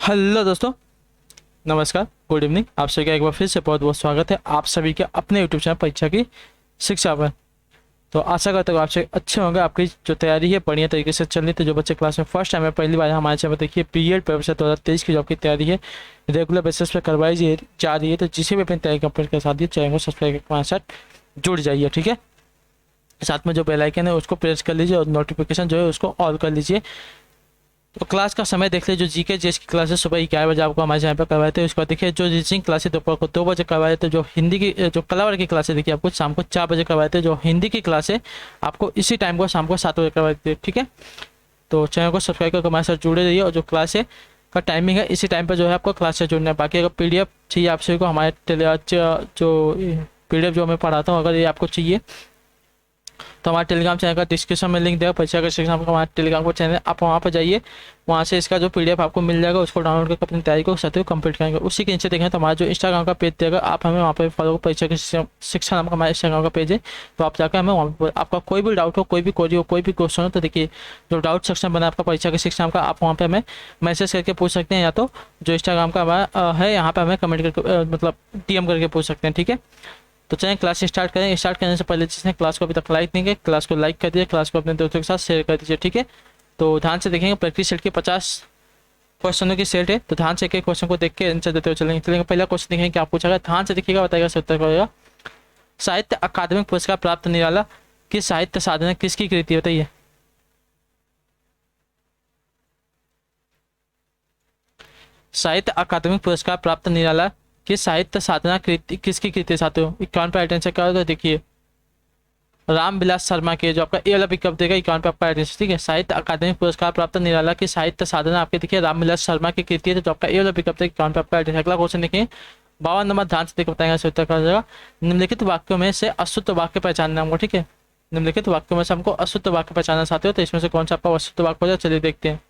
Hello दोस्तों, नमस्कार, good evening. आप सभी का एक बार फिर से बहुत बहुत स्वागत है आप सभी के अपने यूट्यूब चैनल परीक्षा की शिक्षा पर। तो आशा करता हूँ आपसे अच्छे होंगे, आपकी जो तैयारी है बढ़िया तरीके से चल रही। तो जो बच्चे क्लास में फर्स्ट टाइम है, पहली बार हमारे चैनल पर देखिए, पीरियड पेपर 2023 की जो आपकी तैयारी है रेगुलर बेसिस पर करवाई जा रही है। तो जिसे भी अपनी तैयारी कंप्लीट कर साथ ही चैनल को सब्सक्राइब करके हमारे साथ जुड़ जाइए, ठीक है। साथ में जो बेल आइकन है उसको प्रेस कर लीजिए और नोटिफिकेशन जो है उसको ऑल कर लीजिए। तो क्लास का समय देख लीजिए, जो जीके जेस की क्लासेस सुबह 11 बजे आपको हमारे चैनल पर करवाए थे। उसके बाद देखिए जो रीजनिंग क्लासेस दोपहर को 2 बजे करवाए थे। जो हिंदी की जो कला वर्ग की क्लासेस देखिए आपको शाम को 4 बजे करवाए थे। जो हिंदी की क्लास है आपको इसी टाइम को शाम को 7 बजे करवाए थे, ठीक है। तो चैनल को सब्सक्राइब करके हमारे साथ जुड़े रहिए और जो क्लास है का टाइमिंग है इसी टाइम पर जो है आपको क्लास से जुड़ना है। बाकी अगर पीडीएफ चाहिए आप सभी को हमारे जो पीडीएफ जो मैं पढ़ाता हूँ, अगर ये आपको चाहिए तो हमारे टेलीग्राम चैनल का डिस्क्रिप्शन में लिंक देगा, परीक्षा के सेक्शन का हमारे टेलीग्राम को चैनल, आप वहाँ पर जाइए, वहाँ से इसका जो पीडीएफ आपको मिल जाएगा, उसको डाउनलोड करके अपनी तैयारी को सत्य कंप्लीट करेंगे। उसी के नीचे देखें तो हमारा जो इंस्टाग्राम का पेज देगा, आप हमें वहाँ पर फॉलो, परीक्षा के शिक्षा नाम का हमारे इंस्टाग्राम का पेज है, तो आप जाकर हमें वहाँ पर आपका कोई भी डाउट हो, कोई भी क्वेरी हो, कोई भी क्वेश्चन हो, तो देखिए जो डाउट सेक्शन बना आपका परीक्षा के शिक्षा नाम का, आप वहाँ पर हमें मैसेज करके पूछ सकते हैं, या तो जो इंस्टाग्राम का हमारा है यहाँ पर हमें कमेंट करके मतलब डीएम करके पूछ सकते हैं, ठीक है। तो चलिए क्लास स्टार्ट करें। स्टार्ट करने से पहले जिसने क्लास को अभी तक लाइक नहीं किया, क्लास को लाइक कर दीजिए, क्लास को अपने दोस्तों के साथ शेयर कर दीजिए, ठीक है। तो ध्यान से देखेंगे, प्रैक्टिस सेट के 50 क्वेश्चनों की सेट है, तो ध्यान से एक एक क्वेश्चन को देख के आंसर देते हुए चलेंगे। पहला क्वेश्चन देखेंगे क्या पूछा गया, ध्यान से देखिएगा, बताइएगा से उत्तर करेगा। साहित्य अकादमिक पुरस्कार प्राप्त निराला किस साहित्य साधना किसकी कृति है, बताइए। साहित्य अकादमिक पुरस्कार प्राप्त निराला किस साहित्य साधना कृति किसकी कृति है साथियों। 51 पे अटेंशन करो तो देखिए रामविलास शर्मा के, जो आपका ए वाला पिकअप देगा 51 पे आपका एड्रेस, ठीक है। साहित्य अकादमी पुरस्कार प्राप्त निराला की साहित्य साधना आपके देखिए रामविलास शर्मा की कृति है, तो आपका ए वाला पिकअप देगा 51 पे आपका एड्रेस। अगला क्वेश्चन देखिए 52 नंबर, ध्यान से देखकर बताएंगे उत्तर कर जाएगा। निम्नलिखित वाक्यों में से अशुद्ध वाक्य पहचानना हमको, ठीक है। निम्नलिखित वाक्यों में से हमको अशुद्ध वाक्य पहचानना चाहते हो, तो इसमें से कौन सा आपका अशुद्ध वाक्य हो जाए, चलिए देखते हैं।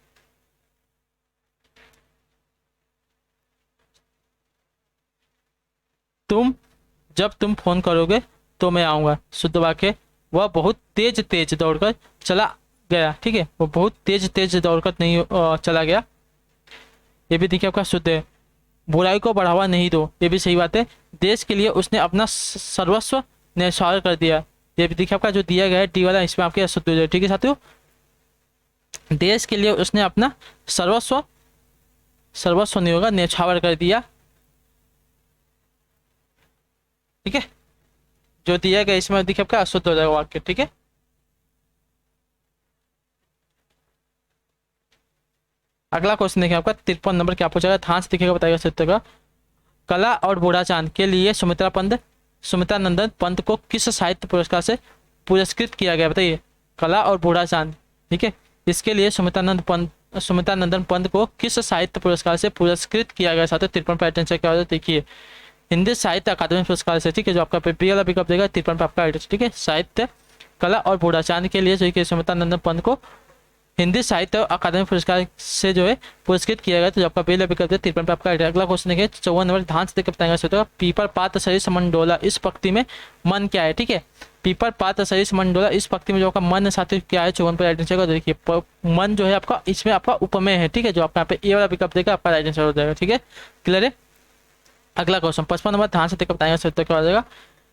तुम जब तुम फोन करोगे तो मैं आऊंगा, शुद्ध वाक्य। वह बहुत तेज तेज दौड़कर चला गया, ठीक है। वो बहुत तेज तेज दौड़कर नहीं चला गया, ये भी देखिए आपका शुद्ध है। बुराई को बढ़ावा नहीं दो, ये भी सही बात है। देश के लिए उसने अपना सर्वस्व न्यौछावर कर दिया, ये भी देखिए आपका जो दिया गया है डी वाला, इसमें आपके अशुद्ध हो जाए, ठीक है साथियों। देश के लिए उसने अपना सर्वस्व, सर्वस्व नहीं होगा, न्यौछावर कर दिया, ठीक है। जो दिया गया इसमें देखिए आपका अशुद्ध हो जाएगा वाक्य, ठीक है। अगला क्वेश्चन देखिए आपका 53 नंबर, क्या पूछा गया, ध्यान से देखिएगा, बताइएगा सत्य का। कला और बूढ़ा चांद के लिए सुमित्रा नंदन पंत को किस साहित्य पुरस्कार से पुरस्कृत किया गया, बताइए। कला और बूढ़ा चांद, ठीक है, इसके लिए सुमित्रा नंदन पंत को किस साहित्य पुरस्कार से पुरस्कृत किया गया साथियों। 53 पैटर्न से क्या होता है देखिए, हिंदी साहित्य अकादमी पुरस्कार से, ठीक है। जो आपका पेपी वाला पिकअप देगा 53 पे आपका एड्रेस, ठीक है। साहित्य कला और बूढ़ा चांद के लिए जो कि सुमित्रा नंदन पंत को हिंदी साहित्य अकादमी पुरस्कार से जो है पुरस्कृत किया गया, तो आपका पहला विकल्प है 53 पे आपका। अगला क्वेश्चन देखिए 54 नंबर, ध्यान से देखकर बताएंगे। पीपर पात सरिस मन डोला, इस पंक्ति में मन क्या है, ठीक है। पीपर पात सरिस मन डोला, इस पंक्ति में जो आपका मन साथी क्या है, 54 पर राइट आंसर देखिए। मन जो है आपका इसमें आपका उपमेय है, ठीक है। जो आपका यहाँ पे ए वाला विकल्प देगा आपका राइट आंसर हो जाएगा, ठीक है। क्लियर है। अगला क्वेश्चन 55 नंबर, ध्यान से देखकर बताएंगे उत्तर क्या हो जाएगा।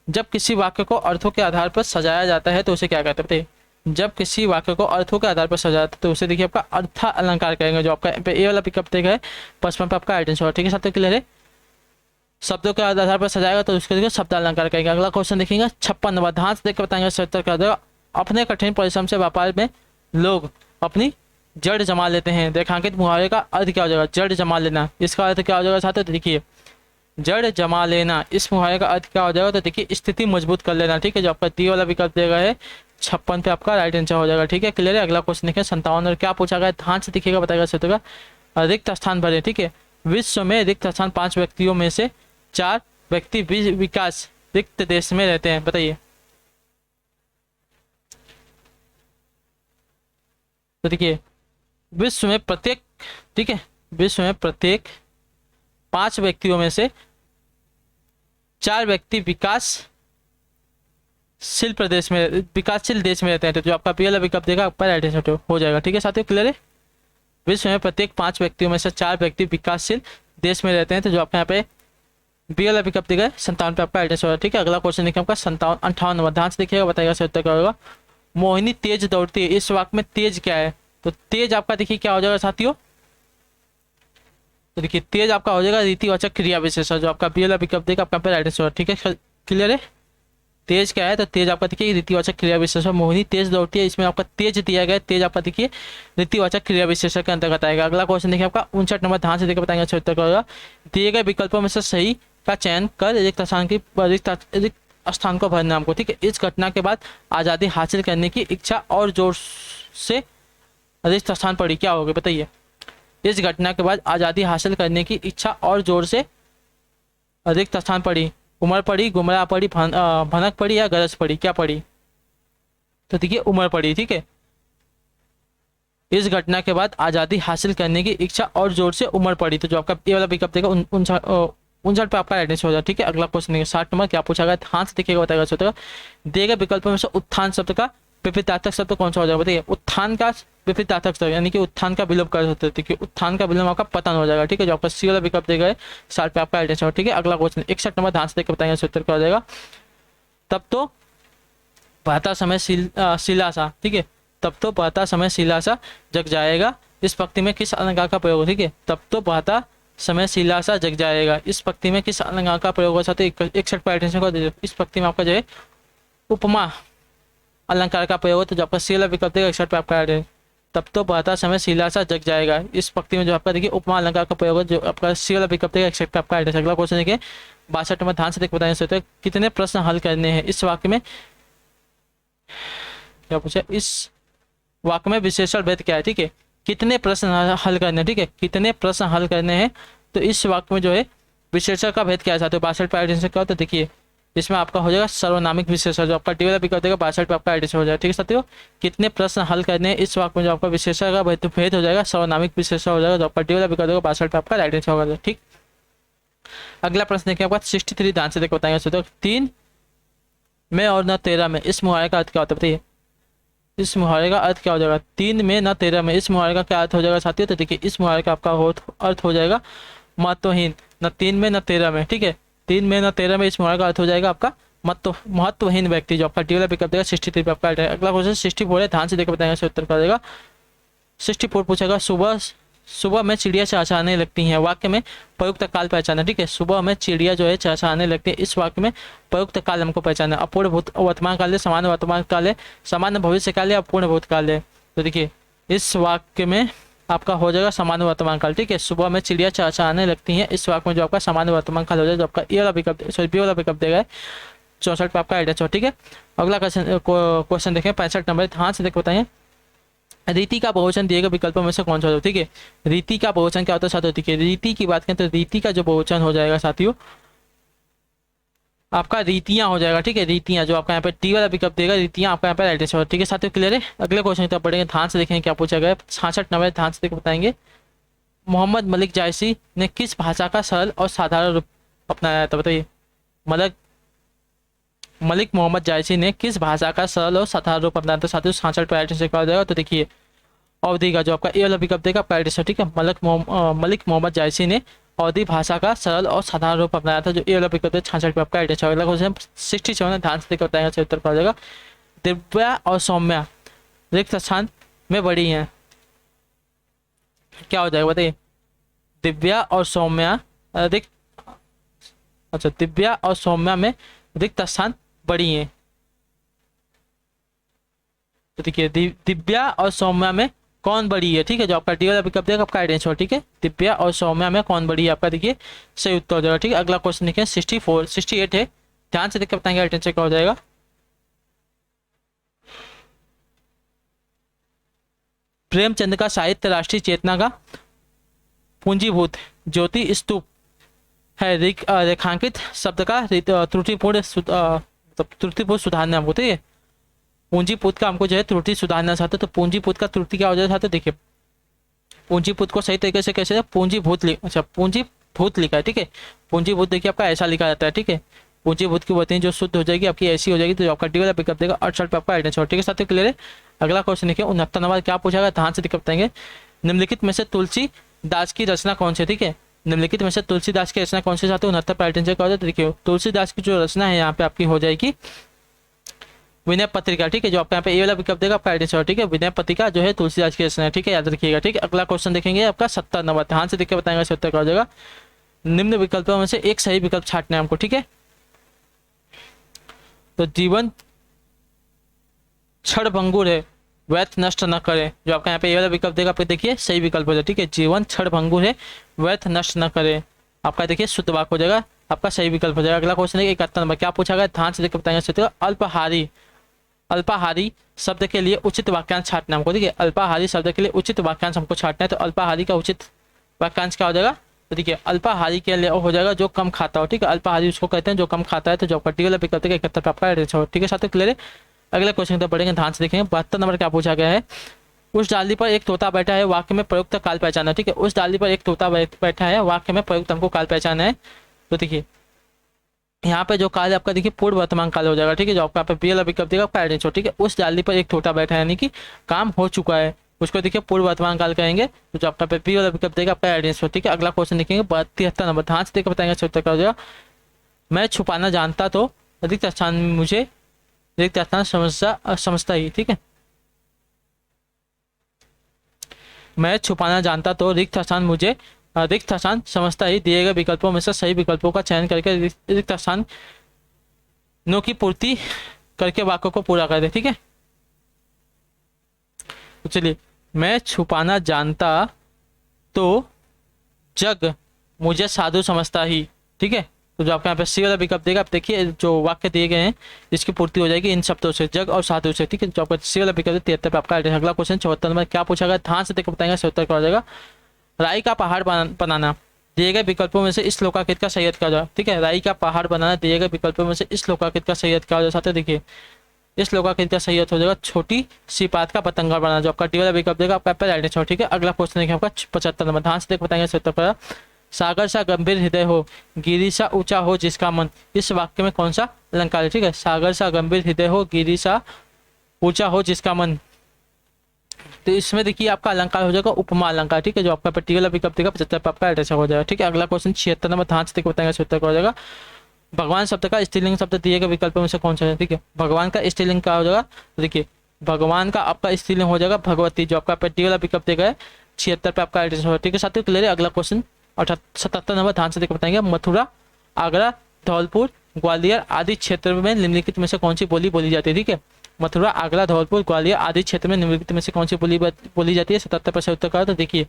जब किसी वाक्य को अर्थों के आधार पर सजाया जाता है तो उसे क्या कहते हैं, बताइए। जब किसी वाक्य को अर्थों के आधार पर सजाया जाता है तो उसे देखिए आपका अर्थ अलंकार करेंगे, जो आपका ए वाला पिकअप देगा है 55 पे आपका आइडेंटिटी, ठीक है साथियों। क्लियर है। शब्दों के आधार पर सजाएगा तो उसके देखिए शब्द अलंकार करेंगे। अगला क्वेश्चन देखेंगे 56 नंबर, ध्यान से देखकर बताएंगे उत्तर क्या हो जाएगा। अपने कठिन परिश्रम से व्यापार में लोग अपनी जड़ जमा लेते हैं, रेखांकित मुहावरे का अर्थ क्या हो जाएगा, जड़ जमा लेना, इसका अर्थ क्या हो जाएगा साथियों, तो देखिए जड़ जमा लेना, इस मुहावरे का अर्थ क्या हो जाएगा, तो देखिए स्थिति मजबूत कर लेना, ठीक है। जो आपका डी वाला विकल्प देगा है 56 पे आपका राइट आंसर हो जाएगा, ठीक है। क्लियर है। अगला क्वेश्चन देखिए 57 और क्या पूछा गया, ध्यान से दिखेगा, बताएगा सत्य का। रिक्त स्थान भरे, ठीक है। विश्व में रिक्त स्थान 5 व्यक्तियों में से 4 व्यक्ति विकास रिक्त देश में रहते हैं, बताइए। तो देखिए विश्व में प्रत्येक, ठीक है, विश्व में प्रत्येक 5 व्यक्तियों में से 4 व्यक्ति विकासशील प्रदेश में, विकासशील देश में रहते हैं, तो जो आपका पी वाला विकल्प देगा आपका राइट आंसर हो जाएगा, ठीक है साथियों। क्लियर है। विश्व में प्रत्येक 5 व्यक्तियों में से 4 व्यक्ति विकासशील देश में रहते हैं। तो जो आपका यहाँ पे बी वाला विकल्प दिया है 57 पे आपका एड्रेस होगा। ठीक है, अगला क्वेश्चन देखिए आपका 58 नंबर, ध्यान से देखिएगा, बताइएगा सही उत्तर क्या होगा। मोहिनी तेज दौड़ती है, इस वाक्य में तेज क्या है? तो तेज आपका देखिए क्या हो जाएगा साथियों, तो देखिए तेज आपका हो जाएगा रीतिवाचक क्रिया विशेषण, जो आपका बी वाला विकल्प देगा आपका पे एड्रेस होगा। ठीक है, क्लियर है। तेज क्या है? तो तेज आपका देखिए रीतिवाचक क्रिया विशेषण, मोहिनी तेज दौड़ती है, इसमें आपका तेज दिया गया है, तेज आपका देखिए रीतिवाचक क्रिया विशेषण के अंतर्गत आएगा। अगला क्वेश्चन देखिए आपका 59 नंबर, ध्यान से देखिए, बताएंगे अच्छा उत्तर क्या होगा। दिए गए विकल्पों में से सही का चयन कर रिक्त स्थान को भरना हमको। ठीक है, इस घटना के बाद आज़ादी हासिल करने की इच्छा और जोर से रिक्त स्थान पड़ी, क्या होगा बताइए। इस घटना के बाद आज़ादी हासिल करने की इच्छा और जोर से रिक्त स्थान पड़ी, उमर पड़ी, गुमराह पड़ी, भनक पड़ी या गरज पड़ी, क्या पड़ी? तो देखिए उमर पड़ी। ठीक है, इस घटना के बाद आज़ादी हासिल करने की इच्छा और जोर से उमर पड़ी। तो जो आपका ये वाला विकल्प देगा 59 पे आपका एड्रेस हो जाए। ठीक है, अगला क्वेश्चन देखिए 60 नंबर, क्या पूछा गया, हाँ से देखिएगा, बताएगा सोचेगा। दिए गए विकल्पों में से उत्थान शब्द का विपरीतार्थक शब्द कौन सा हो जाएगा बताइए। उत्थान का विपरीतार्थक शब्द यानी कि उत्थान का विलोप कर सकते हैं, कि उत्थान का विलोम आपका पतन हो जाएगा। ठीक है, जो आपका सी वाला विकल्प देगा 60 पे आपका एड्रेस हो। ठीक है, अगला क्वेश्चन 61 नंबर, ध्यान से देखकर बताएंगे उत्तर क्या हो जाएगा। तब तो बहता समय शिला सा, ठीक है, तब तो बहता समय शिला सा जग जाएगा, इस पंक्ति में किस अलंकार का प्रयोग? ठीक है, तब तो बहता समय शिला सा जग जाएगा, इस पंक्ति में किस अलंकार का प्रयोग हो सकता है? 61 पर एटेंशन कर दीजिए। इस पंक्ति में आपका जो है उपमा अलंकार का प्रयोग हो, तो जो आपका सी वाला विकल्प देगा 61 पे आपका एड्रेस। तब तो बहता समय शिला सा जग जाएगा, इस पंक्ति में जो आपका देखिए उपमा अलंकार का प्रयोग है, जो आपका सी वाला विकल्प देगा 61 पे आपका एड्रेस। अगला क्वेश्चन देखिए 62 नंबर, ध्यान से देख बताएंगे सोचते कितने प्रश्न हल करने हैं इस वाक्य में, क्या पूछा, इस वाक्य में विशेषण भेद क्या है? ठीक है, कितने प्रश्न हल करने हैं, ठीक है, कितने प्रश्न हल करने हैं, तो इस वाक्य में जो है विशेषण का भेद क्या है साथियों। 62 पे एडिशन क्या हो, तो देखिए इसमें आपका हो जाएगा सर्वनामिक विशेषण, जो आपका डी वाला विकल्प देगा 62 पे आपका एडिशन हो जाएगा। ठीक है साथियों, कितने प्रश्न हल करने हैं इस वाक्य में, जो आपका विशेषण का भेद हो जाएगा सर्वनामिक विशेषण हो जाएगा, जो आपका डी वाला विकल्प देगा 62 पे आपका एडिशन होगा। ठीक, अगला प्रश्न देखिए आपका 63, ध्यान से देखो बताएंगे साथियों। 3 में और न 13 में, इस मुहावरे का अर्थ क्या होता है बताइए। इस मुहावरे का अर्थ क्या हो जाएगा? 3 में न 13 में, इस मुहावरे का क्या अर्थ हो जाएगा साथियों? तो देखिए इस मुहावरे का आपका अर्थ हो जाएगा महत्वहीन, न 3 में न 13 में। ठीक है, 3 में न 13 में, इस मुहावरे का अर्थ हो जाएगा आपका महत्वहीन व्यक्ति, जो आपका डी वाला विकल्प देगा 63 पे आपका। अगला क्वेश्चन 64 है, ध्यान से देखकर बताएंगे उत्तर कर देगा। 64 पूछेगा सुबह में चिड़िया चहचहाने लगती हैं, वाक्य में प्रयुक्त काल पहचाना। ठीक है, सुबह में चिड़िया जो है चहचहाने लगती है, इस वाक्य में प्रयुक्त काल हमको पहचाना। अपूर्ण वर्तमान काल है, सामान्य वर्तमान काल है, सामान्य भविष्य काल है, अपूर्ण भूतकाल है। तो देखिए इस वाक्य में आपका हो जाएगा सामान्य वर्तमान काल। ठीक है, सुबह में चिड़िया चहचहाने लगती हैं, इस वाक्य में जो आपका सामान्य वर्तमान काल हो जाएगा, जो आपका ए वाला विकल्प सॉरी बी वाला विकल्प देगा 64 पे आपका एड्रेस हो। ठीक है, अगला क्वेश्चन देखें 65 नंबर, ध्यान से देख बताइए। रीति का बहुवचन दिए गए विकल्पों में से कौन सा होता है? ठीक है, रीति का बहुवचन क्या होता है साथियों? ठीक है, रीति की बात करें तो रीति का जो बहुवचन हो जाएगा साथियों आपका रीतियां हो जाएगा। ठीक है, रीतियां, जो आपका यहाँ पे टी वाला विकल्प देगा रीतियां आपका यहाँ पे एड्रेस होगा। ठीक है साथियों, क्लियर है। अगले क्वेश्चन की तरफ बढ़ेंगे, ध्यान से देखेंगे क्या पूछा गया। 66 नंबर, ध्यान से देख बताएंगे। मोहम्मद मलिक जायसी ने किस भाषा का सरल और साधारण रूप अपनाया था बताइए। मलिक मोहम्मद जायसी ने किस भाषा का सरल और साधारण रूप अपनाया था साथियों? 66 पे एड्रेस से क्या हो जाएगा? तो देखिए अवधि का, जो आपका ए वाला विकल्प देगा आपका एड्रेस है। ठीक है, मलिक मोहम्मद जायसी ने अवधि भाषा का सरल और साधारण रूप अपनाया था, जो ए वाला विकल्प है 66 पे आपका एड्रेस है। अगला क्वेश्चन 67, ध्यान से देखकर बताएंगे उत्तर क्या हो जाएगा। दिव्या और सौम्या रिक्त स्थान में बड़ी हैं, क्या हो जाएगा बताइए। दिव्या और सौम्या दिव्या और सौम्या में रिक्त स्थान बड़ी हैं। तो देखिए दिव्या और सौम्या में कौन बड़ी है? ठीक है, जो आपका डी वाला विकल्प देगा आपका आइडेंटिटी हो। ठीक है, दिव्या और सौम्या में कौन बड़ी है आपका देखिए सही उत्तर हो जाएगा। ठीक है, अगला क्वेश्चन देखिए 68 है, ध्यान से देखकर बताएंगे आइडेंटिटी क्या हो जाएगा। प्रेमचंद का साहित्य राष्ट्रीय चेतना का पूंजीभूत ज्योति स्तूप है, रेखांकित शब्द का त्रुटिपूर्ण सुधारना हमको। ठीक है, पूंजीपुत का हमको जो है त्रुटि सुधारना चाहते, तो पूंजीपुत का त्रुटि क्या हो जाता है? देखिए पूंजीपुत को सही तरीके से कैसे पूंजीभूत पूंजीभूत लिखा है। ठीक है, पूंजीभूत देखिए आपका ऐसा लिखा जाता है। ठीक है, पूंजीभूत की वर्तनी जो शुद्ध हो जाएगी आपकी ऐसी हो जाएगी, तो आपका डी वाला पिकअप देगा 68 पे आपका आइडेंटिटी। ठीक है साथियों, क्लियर है। अगला क्वेश्चन देखिए 69 नंबर, क्या पूछा गया ध्यान से दिक्कत बताएंगे। निम्नलिखित में से तुलसीदास की रचना कौन सी है, ठीक है। निम्नलिखित में से तुलसीदास की रचना कौन सी साथियों, 69 पैटर्न से क्या देखिए तुलसीदास की जो रचना है यहाँ पे आपकी हो जाएगी विनय पत्रिका, ठीक है। जो आपका यहाँ पे ए वाला विकल्प देगा आपका आइडेंटिटी, ठीक है। विनय पत्रिका जो है तुलसीदास की रचना है, ठीक है, याद रखिएगा, ठीक है। अगला क्वेश्चन देखेंगे आपका 70 नंबर, ध्यान से देख के बताएंगे इसका उत्तर क्या हो जाएगा। निम्न विकल्पों में से एक सही विकल्प छांटना है हमको, ठीक है। तो जीवन क्षण भंगुर है, व्यर्थ नष्ट न करे, जो आपका यहाँ पे ये वाला विकल्प देगा आप देखिए सही विकल्प हो जाएगा, ठीक है। जीवन क्षण भंगुर है, व्यर्थ नष्ट न करे, आपका देखिए शुद्ध वाक्य हो जाएगा, आपका सही विकल्प हो जाएगा। अगला क्वेश्चन है 71 नंबर, क्या पूछा गया, ध्यान से देख के बताएंगे। अल्पाहारी, अल्पाहारी शब्द के लिए उचित वाक्यांश छांटना हमको, ठीक है। अल्पाहारी शब्द के लिए उचित वाक्यांश हमको छांटना है, तो अल्पाहारी का उचित वाक्यांश क्या हो जाएगा, तो देखिए अल्पाहारी के लिए हो जाएगा जो कम खाता हो, ठीक है। अल्पाहारी उसको कहते हैं जो कम खाता है, तो जो पर्टिकुलर विकल्प है 71 पे आपका एड्रेस हो, ठीक है साथियों, क्लियर है। अगले क्वेश्चन तक बढ़ेंगे, ध्यान से देखेंगे। 72 नंबर क्या पूछा गया है, उस डाली पर एक तोता बैठा है, वाक्य में प्रयुक्त काल पहचाना, ठीक है। उस डाली पर एक तोता बैठा है, वाक्य में प्रयुक्त हमको काल पहचाना है, तो देखिए यहाँ पे जो काल है आपका देखिए पूर्व वर्तमान काल हो जाएगा, ठीक है। जो आपका बी वाला विकल्प देगा आपका एडेंस हो, ठीक है। उस डाली पर एक तोता बैठा है यानी कि काम हो चुका है, उसको देखिए पूर्व वर्तमान काल कहेंगे, तो जो आपका बी वाला विकल्प देगा आपका एडेंस हो, ठीक है। अगला क्वेश्चन देखेंगे 73 नंबर, ध्यान से देकर बताएंगे उत्तर क्या हो जाएगा। मैं छुपाना जानता तो अधिक स्थान मुझे रिक्त स्थान समझता ही, ठीक है। मैं छुपाना जानता तो रिक्त स्थान मुझे रिक्त स्थान समझता ही, दिए गए विकल्पों में से सही विकल्पों का चयन करके रिक्त स्थान नो की पूर्ति करके वाक्य को पूरा कर दे, ठीक है। तो चलिए, मैं छुपाना जानता तो जग मुझे साधु समझता ही, ठीक है। तो जो आपके यहाँ पे सी वाला विकल्प देगा, आप देखिए जो वाक्य दिए गए हैं इसकी पूर्ति हो जाएगी इन शब्दों से, जग और साधु से, ठीक है। जो आपका सी वाला विकल्प 73 पे आपका अगला क्वेश्चन 74 नंबर, क्या पूछा गया, ध्यान से देखकर बताएंगे उत्तर क्या हो जाएगा। राई का पहाड़ बनाना, दिए गए विकल्पों में से इस लोकाकृत का सही अर्थ क्या हो जाएगा, ठीक है। राई का पहाड़ बनाना, दिए गए विकल्पों में से इस लोकाकृत का सही अर्थ क्या हो जाता है, देखिए इस लोकाकृत का सही अर्थ हो जाएगा छोटी सी बात का पतंगा बनाना, जो आपका डी वाला विकल्प देगा आपका पहले, ठीक है। अगला क्वेश्चन देखिए आपका 75 नंबर, ध्यान से देख बताएंगे उत्तर पर। सागर सा गंभीर हृदय हो, गिरी सा ऊंचा हो जिसका मन, इस वाक्य में कौन सा अलंकार है, ठीक है। सागर सा गंभीर हृदय हो, गिरी सा ऊंचा हो जिसका मन, तो इसमें देखिए आपका अलंकार हो जाएगा उपमा अलंकार, ठीक है। जो आपका पर्टिकुलर विकल्प देगा 75 पे आपका एड्रेस हो जाएगा, ठीक है। अगला क्वेश्चन 76 नंबर, ध्यान से देख बताएंगे उत्तर क्या हो जाएगा। भगवान शब्द का स्त्रीलिंग शब्द दिए गए विकल्पों में से कौन सा है, ठीक है। भगवान का स्त्रीलिंग क्या हो जाएगा, तो देखिए भगवान का आपका स्त्रीलिंग हो जाएगा भगवती, जो आपका पर्टिकुलर विकल्प देगा 76 पे आपका एड्रेस होगा, ठीक है साथियों, क्लियर है। अगला क्वेश्चन 77 नंबर, ध्यान से देख बताएंगे। मथुरा, आगरा, धौलपुर, ग्वालियर आदि क्षेत्र में निम्नलिखित में से कौन सी बोली बोली जाती है, ठीक है। मथुरा, आगरा, धौलपुर, ग्वालियर आदि क्षेत्र में निम्नलिखित में से कौन सी बोली जाती है, 77% उत्तर का, तो देखिए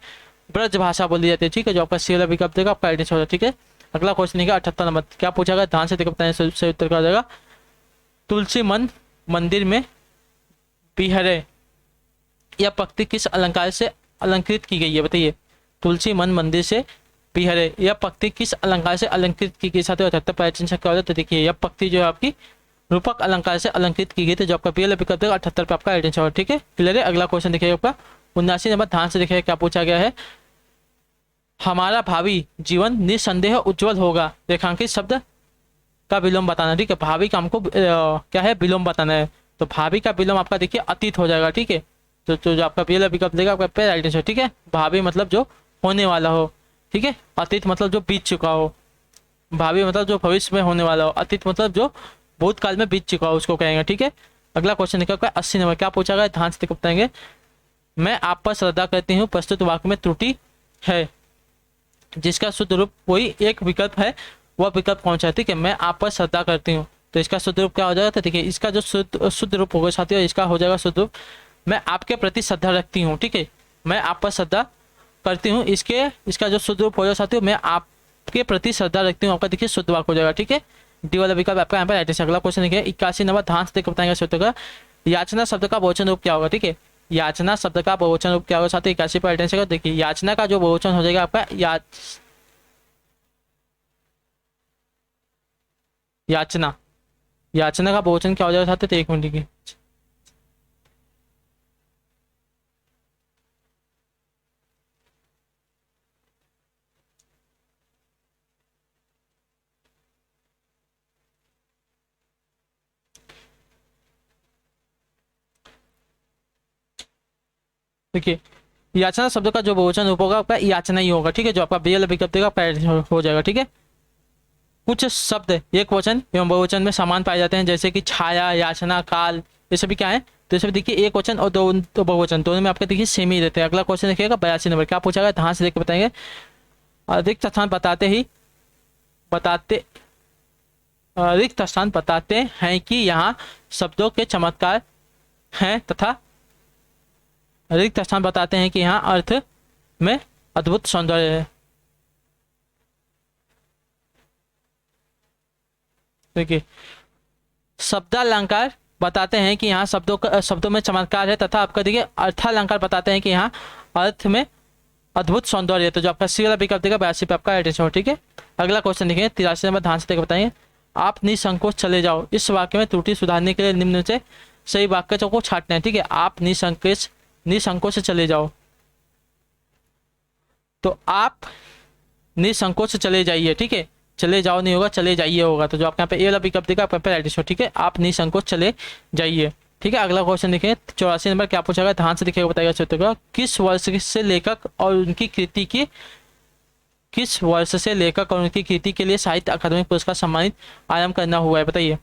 ब्रज भाषा बोली जाती है, ठीक है। जो आपका सी वाला विकल्प देगा आपका एड्रेस होगा, ठीक है। अगला क्वेश्चन है 78 नंबर, क्या पूछा गया, ध्यान से देखो बताएं सही उत्तर क्या हो जाएगा। तुलसी मन मंदिर में बिहरे, यह पंक्ति किस अलंकार से अलंकृत की गई है, बताइए। तुलसी मन मंदिर से बिहरे, यह पंक्ति किस अलंकार से अलंकृत की गई, साथ ही 78 पैटर्न से क्या हो जाए, तो देखिए यह पंक्ति जो है आपकी रूपक अलंकार से अलंकृत की गई थी, जो आपका पी वाला विकल्प देगा 78 पे आपका एडेंस होगा, ठीक है, क्लियर है। अगला क्वेश्चन देखिए आपका 79 नंबर, ध्यान से देखिए क्या पूछा गया है। हमारा भावी जीवन निसंदेह उज्जवल होगा, रेखांकित शब्द का विलोम बताना, ठीक है। भावी का हमको क्या है, विलोम बताना है, तो भावी का विलोम आपका देखिए अतीत हो जाएगा, ठीक है। तो जो आपका पहला विकल्प देगा आपका पहला आइडेंस है, ठीक है। भावी मतलब जो होने वाला हो, ठीक है। अतीत मतलब जो बीत चुका हो, भावी मतलब जो भविष्य में होने वाला हो, अतीत मतलब जो भूतकाल में बीत चुका हो उसको कहेंगे, ठीक है। अगला क्वेश्चन देखा 80 नंबर, क्या पूछा गया, ध्यान से बताएंगे। मैं आप पर श्रद्धा करती हूँ, प्रस्तुत वाक्य में त्रुटि है, जिसका शुद्ध रूप कोई एक विकल्प है, वह विकल्प कौन सा है, ठीक है। मैं आप पर श्रद्धा करती हूँ, तो इसका शुद्ध रूप क्या हो जाएगा, तो देखिए इसका जो शुद्ध रूप होगा साथियों, इसका हो जाएगा शुद्ध रूप मैं आपके प्रति श्रद्धा रखती हूँ, ठीक है। मैं आप पर श्रद्धा करती हूँ, इसका जो शुद्ध रूप हो जाएगा साथियों, मैं आपके प्रति श्रद्धा रखती हूँ, आपका देखिए शुद्ध वाक्य हो जाएगा, ठीक है। डी वाला विकल्प आपका यहाँ पर राइट है। अगला क्वेश्चन देखिए 81 नंबर, ध्यान से देखकर बताएंगे शुद्ध का। याचना शब्द का बहुवचन रूप क्या होगा, ठीक है। याचना शब्द का बहुवचन रूप क्या होगा साथियों, 81 पर राइट है। देखिए याचना का जो बहुवचन हो जाएगा आपका याचना, याचना का बहुवचन क्या हो जाएगा साथियों, तो एक मिनट की देखिए याचना शब्द का जो बहुवचन रूप होगा आपका याचना ही होगा, ठीक है। जो आपका बेल विकल्प देगा आपका हो जाएगा, ठीक है। कुछ शब्द एक वचन एवं बहुवचन में समान पाए जाते हैं, जैसे कि छाया, याचना, काल, ये सभी क्या है, तो ये सभी देखिए एक वचन और दो बहुवचन दोनों में आपके देखिए सेम ही रहते हैं। अगला क्वेश्चन देखिएगा 82 नंबर, क्या पूछा गया, ध्यान से देख के बताएंगे। रिक्त स्थान बताते हैं कि यहाँ शब्दों के चमत्कार हैं तथा रिक्त स्थान बताते हैं कि यहाँ अर्थ में अद्भुत सौंदर्य है। देखिए शब्दालंकार बताते हैं कि यहाँ शब्दों में चमत्कार है तथा आपका देखिए अर्थालंकार बताते हैं कि यहाँ अर्थ में अद्भुत सौंदर्य है। तो जो आपका सी वाला विकल्प देगा 82 पे आपका एड्रेस हो, ठीक है। अगला क्वेश्चन देखिए 83 नंबर, ध्यान से देकर बताइए। आप निसंकोच चले जाओ, इस वाक्य में त्रुटि सुधारने के लिए निम्न से सही वाक्यों को छांटना है, ठीक है। आप निसंकोच से चले जाओ, तो आप निसंकोच से चले जाइए, ठीक है। चले जाओ नहीं होगा, चले जाइए होगा। तो जो आपके यहाँ पे ए वाला विकल्प देगा आपका पे एड्रेस हो, ठीक है। आप निसंकोच चले जाइए, ठीक है। अगला क्वेश्चन देखिए 84 नंबर, क्या पूछा गया, ध्यान से देखिएगा, बताइएगा चित्र का। किस वर्ष से लेखक और उनकी कृति के लिए साहित्य अकादमी पुरस्कार सम्मानित आरंभ करना हुआ है, बताइए।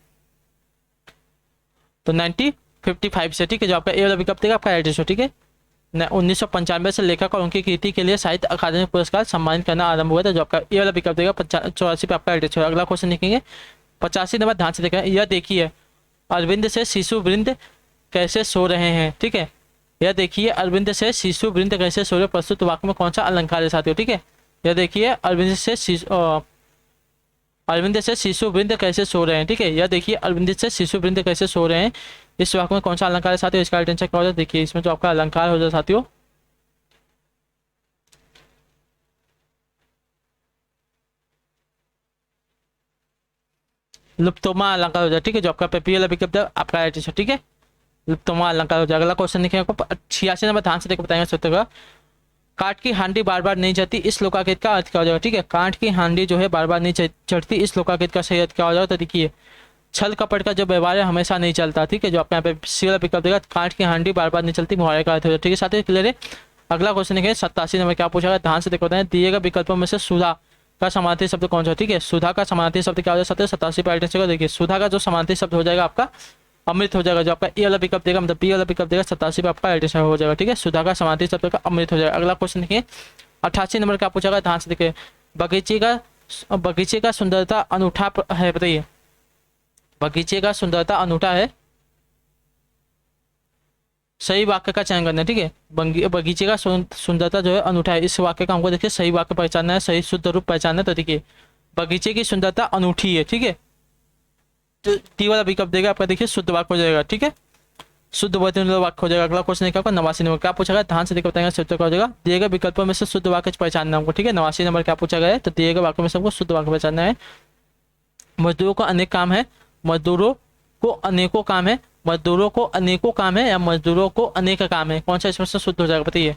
तो 1955 से, ठीक है। जो आपका ए वाला विकल्प देगा आपका एड्रेस हो, ठीक है। 1995 से लेखक और उनकी कृति के लिए साहित्य अकादमी पुरस्कार सम्मानित करना आरंभ हुआ था। जो आपका ए वाला विकल्प देगा 84 पे आपका एड्रेस हो। अगला क्वेश्चन देखेंगे 85 नंबर, ध्यान से देखें। यह देखिए अरविंद से शिशु वृंद कैसे सो रहे हैं, ठीक है। यह देखिए अरविंद से शिशु वृंद कैसे सो रहे, प्रस्तुत वाक्य में कौन सा अलंकार है साथियों, ठीक है। यह देखिए अरविंद से शिशु वृंद कैसे सो रहे हैं, ठीक है। यह देखिए अरविंद से शिशु वृंद कैसे सो रहे हैं, इस वाक्य में कौन सा अलंकार है साथियों, इसका आंसर क्या हो जाए, देखिए इसमें जो आपका अलंकार हो जाए साथियों, लुप्तोमा अलंकार हो जाए, ठीक है। जो आपका पी वाला विकल्प आपका आंसर, ठीक है, लुप्तोमा अलंकार हो जाए। अगला क्वेश्चन देखिए आपको 86 नंबर, ध्यान से देखकर बताएंगे सत्य का। काठ की हांडी बार बार नहीं चढ़ती, इस लोकाकृत का अर्थ क्या हो जाएगा, ठीक है। काठ की हांडी जो है बार बार नहीं चढ़ती, इस लोकाकृत का सही अर्थ क्या हो जाएगा, तो देखिए छल कपट का जो व्यवहार है हमेशा नहीं चलता, ठीक है। जो आपके यहाँ पे सी वाला विकल्प देगा, काठ की हांडी बार बार नहीं चलती, मुहावरे का अर्थ हो जाएगा, ठीक है साथियों, क्लियर है। अगला क्वेश्चन देखिए 87 नंबर, क्या पूछा गया, ध्यान से देखो, दिए गए विकल्पों में से सुधा का समानार्थी शब्द कौन सा, ठीक है। सुधा का समानार्थी शब्द क्या हो जाएगा साथियों, 87 पे आइटम से देखिए सुधा का जो समानार्थी शब्द हो जाएगा आपका अमृत हो जाएगा। जो आपका ए वाला विकल्प देगा मतलब बी वाला विकल्प देगा 87 पे आपका एडिशन हो जाएगा, ठीक है। सुधा का समानार्थी शब्द का अमृत हो जाएगा। अगला क्वेश्चन देखिए 88 नंबर का पूछा गया, ध्यान से देखिए। बगीचे का सुंदरता अनूठा है, बताइए। बगीचे का सुंदरता अनूठा है, सही वाक्य का चयन करना है, ठीक है। बगीचे का सुंदरता जो है अनूठा है, इस वाक्य का हमको देखिए सही वाक्य पहचानना है, सही शुद्ध रूप पहचानना है। तो देखिए बगीचे की सुंदरता अनूठी है, ठीक है। तो टी वाला विकल्प देगा आपका देखिए शुद्ध वाक्य हो जाएगा, ठीक है, शुद्ध वाक्य हो जाएगा। अगला क्वेश्चन देखा 89 नंबर, क्या पूछा गया, ध्यान से देखकर बताएंगे शुद्ध क्या हो जाएगा। दिए गए विकल्पों में से शुद्ध वाक्य पहचानना हमको, ठीक है। 89 नंबर क्या पूछा गया है, तो दिए गए वाक्यों में से हमको शुद्ध वाक्य पहचानना है। मजदूरों को अनेक काम है, मजदूरों को अनेकों काम है, मजदूरों को अनेकों काम है या मजदूरों को अनेक काम है, कौन सा इसमें से शुद्ध हो जाएगा, बताइए।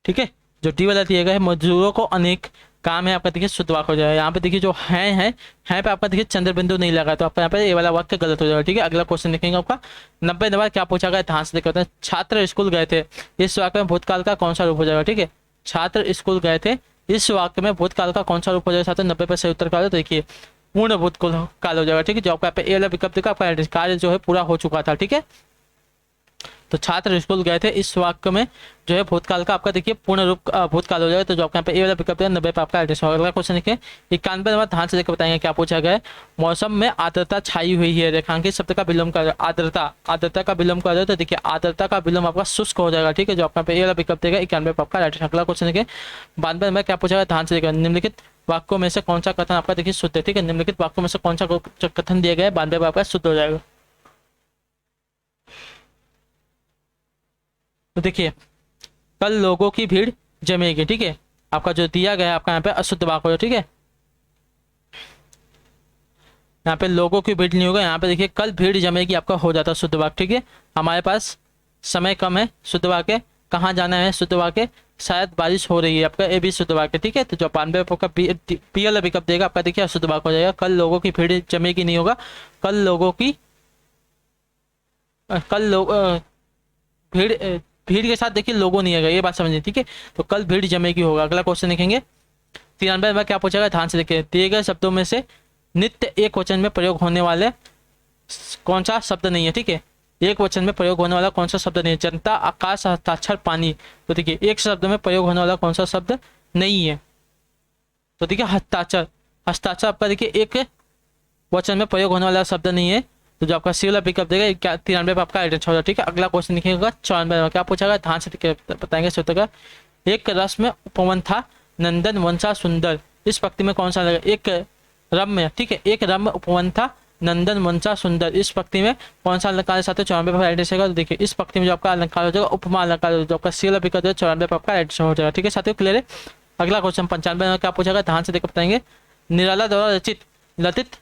ठीक है, जो डी वाला दिया गया है मजदूरों को अनेक काम है, आपका देखिए शुद्ध वाक्य हो जाएगा। यहाँ पे देखिए जो है पे आपका देखिए चंद्र बिंदु नहीं लगा, तो आपका यहाँ पे ये वाला वाक्य गलत हो जाएगा, ठीक है। अगला क्वेश्चन देखेंगे आपका 90 नंबर, क्या पूछा गया, ध्यान से देखते हैं। छात्र स्कूल गए थे, इस वाक्य में भूतकाल का कौन सा रूप हो जाएगा, ठीक है। छात्र स्कूल गए थे, इस वाक्य में भूतकाल का कौन सा रूप हो जाएगा छात्र, 90 पर सही उत्तर का, तो देखिए पूर्ण भूतकाल हो जाएगा, ठीक है। जो आपका ए वाला विकल्प देखा आपका कार्य जो है पूरा हो चुका था, ठीक है। तो छात्र स्कूल गए थे, इस वाक्य में जो है भूतकाल का आपका देखिए पूर्ण रूप भूतकाल हो जाएगा। तो जो आपका यहाँ पे ए वाला विकल्प है 90 पे आपका एड्रेस होगा। अगला क्वेश्चन देखिए 91 नंबर, ध्यान से देखकर बताएंगे क्या पूछा गया है। मौसम में आर्द्रता छाई हुई है, रेखांकित शब्द का विलोम कर, आर्द्रता का विलोम कर, तो देखिए आर्द्रता का विलोम आपका शुष्क हो जाएगा, ठीक है। जो आपका ए वाला विकल्प देगा 91 पे आपका एड्रेस। अगला क्वेश्चन देखिए 92 नंबर, क्या पूछा गया, ध्यान से देखिए। निम्नलिखित वाक्यों में से कौन सा कथन आपका देखिए शुद्ध है, ठीक है। निम्नलिखित वाक्यों में से कौन सा कथन दिया गया है 92 पे आपका शुद्ध हो जाएगा। तो देखिए कल लोगों की भीड़ जमेगी, ठीक है। आपका जो दिया गया है आपका यहाँ पे अशुद्ध वाक्य हो, ठीक है। यहाँ पे लोगों की भीड़ नहीं होगा, यहाँ पे देखिए कल भीड़ जमेगी आपका हो जाता शुद्ध वाक्य, ठीक है। हमारे पास समय कम है, शुद्ध वाक्य कहाँ जाना है, शुद्ध वाक्य शायद बारिश हो रही है, आपका ए भी शुद्ध वाक्य, ठीक है। तो जो 92 आपका पीएल विकल्प देगा आपका, देखिए अशुद्ध वाक्य हो जाएगा। कल लोगों की भीड़ जमेगी नहीं होगा, कल लोगों की कल लोग भीड़ भीड़ के साथ देखिए लोगों नहीं आएगा, ये बात समझिए, ठीक है। तो कल भीड़ जमेगी होगा। अगला क्वेश्चन देखेंगे 93 में क्या पूछेगा, ध्यान से देखिए। दिए गए शब्दों में से नित्य एक वचन में प्रयोग होने वाले कौन सा शब्द नहीं है, ठीक है। एक वचन में प्रयोग होने वाला कौन सा शब्द नहीं है, जनता, आकाश, हस्ताक्षर, पानी। तो देखिए एक शब्द में प्रयोग होने वाला कौन सा शब्द नहीं है, तो देखिए हस्ताक्षर। हस्ताक्षर आपका देखिए एक वचन में प्रयोग होने वाला शब्द नहीं है, तो जो आपका सी वाला विकल्प देगा 93 पे आपका आइडेंट होगा, ठीक है। अगला क्वेश्चन लिखिएगा 94 में क्या पूछा, ध्यान से बताएंगे सूत्र का। एक रस में उपवन था, नंदन वंशा सुंदर, इस पंक्ति में कौन सा लगेगा, एक रम्य, ठीक है। एक रम्य उपवन था, नंदन वंशा सुंदर, इस पंक्ति में कौन सा अलंकार साथ 94 पर आइडेंट होगा। तो देखिए इस पंक्ति में जो आपका अलंकार हो जाएगा उपमा अलंकार, जो आपका सी वाला विकल्प है 94 पर आपका आइडेंट हो जाएगा, ठीक है साथियों, क्लियर है। अगला क्वेश्चन 95 में क्या पूछेगा, ध्यान से देखकर बताएंगे। निराला द्वारा रचित ललित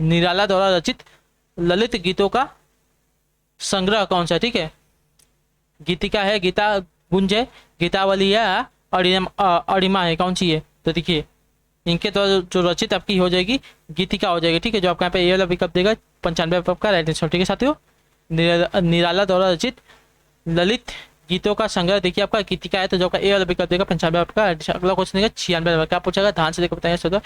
निराला द्वारा रचित ललित गीतों का संग्रह कौन सा है, ठीक है। गीतिका है, गीता गुंज है, गीतावली है, अरिमा है, कौन सी है। तो देखिए इनके द्वारा जो रचित आपकी हो जाएगी गीतिका हो जाएगी, ठीक है। जो आपका यहाँ पे ये वाला विकल्प देगा 95 पे आपका राइट आंसर, ठीक है साथियों। निराला द्वारा रचित ललित गीतों का संग्रह देखिए आपका गीतिका है, तो जो आपका ए वाला विकल्प देगा 95 आपका। अगला क्वेश्चन देगा 96 में क्या पूछेगा, ध्यान से देखो बताएंगे।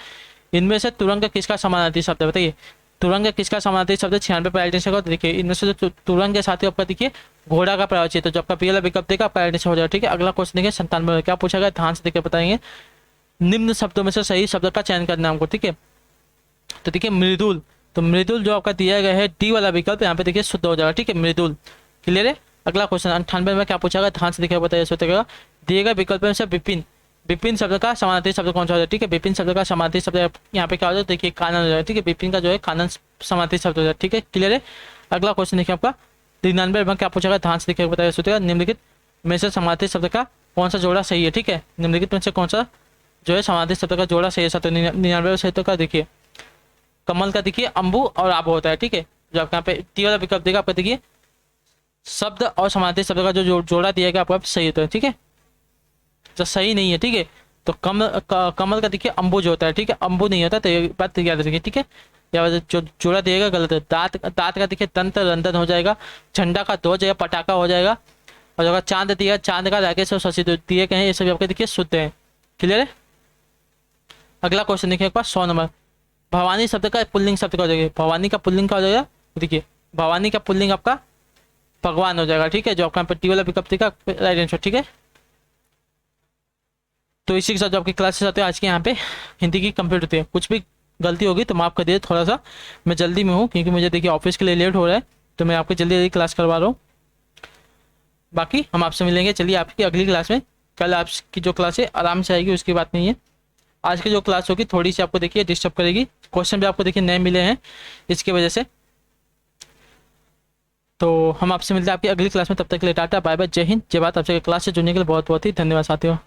इनमें से तुरंग किसका समानार्थी शब्द है, बताइए तुरंग किसका समानार्थी शब्द है 96 पे राइट आंसर। देखिए इनमें से जो तुरंग के साथ आपका देखिए घोड़ा का प्रयोग है, तो जो आपका पी वाला विकल्प देगा आपका राइट आंसर हो जाएगा, ठीक है। अगला क्वेश्चन देखिए 97 में क्या पूछा गया, ध्यान से देखिए बताएंगे। निम्न शब्दों में से सही शब्द का चयन करना हमको, ठीक है। तो देखिए मृदुल, तो मृदुल जो आपका दिया गया है डी वाला विकल्प यहाँ पे देखिए शुद्ध हो जाएगा, ठीक है, मृदुल, क्लियर है। अगला क्वेश्चन 98 में क्या पूछा गया, ध्यान से देखिए बताइए सूत्र दिए गए विकल्प में से विपिन, विपिन शब्द का समानार्थी शब्द कौन सा हो जाए, ठीक है। विपिन शब्द का समानार्थी शब्द यहाँ पे क्या हो जाए, देखिए कानन हो जाए, ठीक है। विपिन का जो है कानन समानार्थी शब्द हो जाए, ठीक है, क्लियर है। अगला क्वेश्चन देखिए आपका 99 में क्या पूछा गया, ध्यान से देखिए बताइए सूत्र निम्नलिखित में से समानार्थी शब्द का कौन सा जोड़ा सही है, ठीक है। निम्नलिखित में से कौन सा जो है समानार्थी शब्द का जोड़ा सही है, 99 सही तो का देखिए कमल का देखिए अंबु और आबू होता है, ठीक है। जो आपका यहाँ पे टी वाला विकल्प देगा आपका देखिए शब्द और समानार्थी शब्द का जो जोड़ा दिया गया आपका सही होता है, ठीक है। जो सही नहीं है, ठीक है, तो कमल का देखिए अंबुज होता है, ठीक है, अंबु नहीं होता, तो ये बात याद रखिए, ठीक है। या जो जोड़ा दिएगा गलत है। दांत का देखिए दंत रंधन हो जाएगा, झंडा का ध्वज या पटाखा हो जाएगा, और अगर चांद दिया चांद का राकेश और शशि दिए गए हैं, ये सभी आपके देखिए शुद्ध है, क्लियर है। अगला क्वेश्चन देखिए एक बार 100 नंबर। भवानी शब्द का पुल्लिंग शब्द का हो जाएगा, भवानी का पुल्लिंग का हो जाएगा, देखिए भवानी का पुल्लिंग आपका भगवान हो जाएगा, ठीक है। जो आपका टी वाला विकल्प देगा राइट आंसर, ठीक है। तो इसी के साथ जो आपकी क्लासेस आते हैं आज के यहाँ पे हिंदी की कंप्लीट होती है। कुछ भी गलती होगी तो माफ़ कर दिए, थोड़ा सा मैं जल्दी में हूँ क्योंकि मुझे देखिए ऑफिस के लिए लेट हो रहा है, तो मैं आपकी जल्दी जल्दी क्लास करवा रहा हूँ। बाकी हम आपसे मिलेंगे चलिए आपकी अगली क्लास में। कल आपकी जो क्लास है आराम से आएगी, उसकी बात नहीं है। आज की जो क्लास होगी थोड़ी सी आपको देखिए डिस्टर्ब करेगी, क्वेश्चन भी आपको देखिए नए मिले हैं इसकी वजह से। तो हम आपसे मिलते हैं आपकी अगली क्लास में, तब तक के लिए टाटा बाय बाय, जय हिंद जय भारत। आपसे क्लास से जुड़ने के लिए बहुत बहुत ही धन्यवाद साथियों।